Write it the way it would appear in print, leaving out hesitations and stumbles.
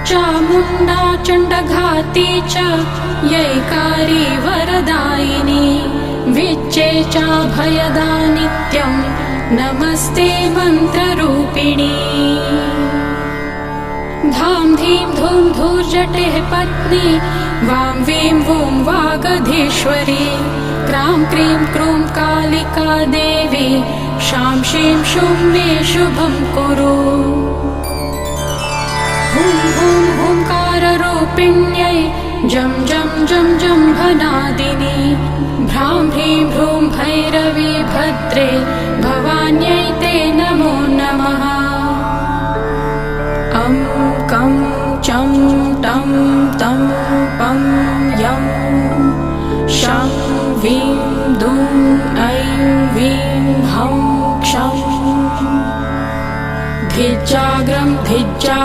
चामुण्डा चण्डघाती च यैकारी वरदायिनी विच्चे चाभयदा नित्यं नमस्ते मन्त्ररूपिणी धां धीं धूं धूर्जटेः पत्नी वां वीं वूं वागधीश्वरी क्रां क्रीं क्रूं कालिका देवी शां शीं शूं मे शुभं कुरु हुं हुं हुंकाररूपिण्यै जं जं जं जम्भनादिनी भ्रां ह्रीं भ्रूं भैरवी भद्रे भवान्यै ते नमो नमः अं कं चं टं तं पं यं शं वीं दूं ऐं वीं हं क्षं धिज्जाग्रं धिज्जा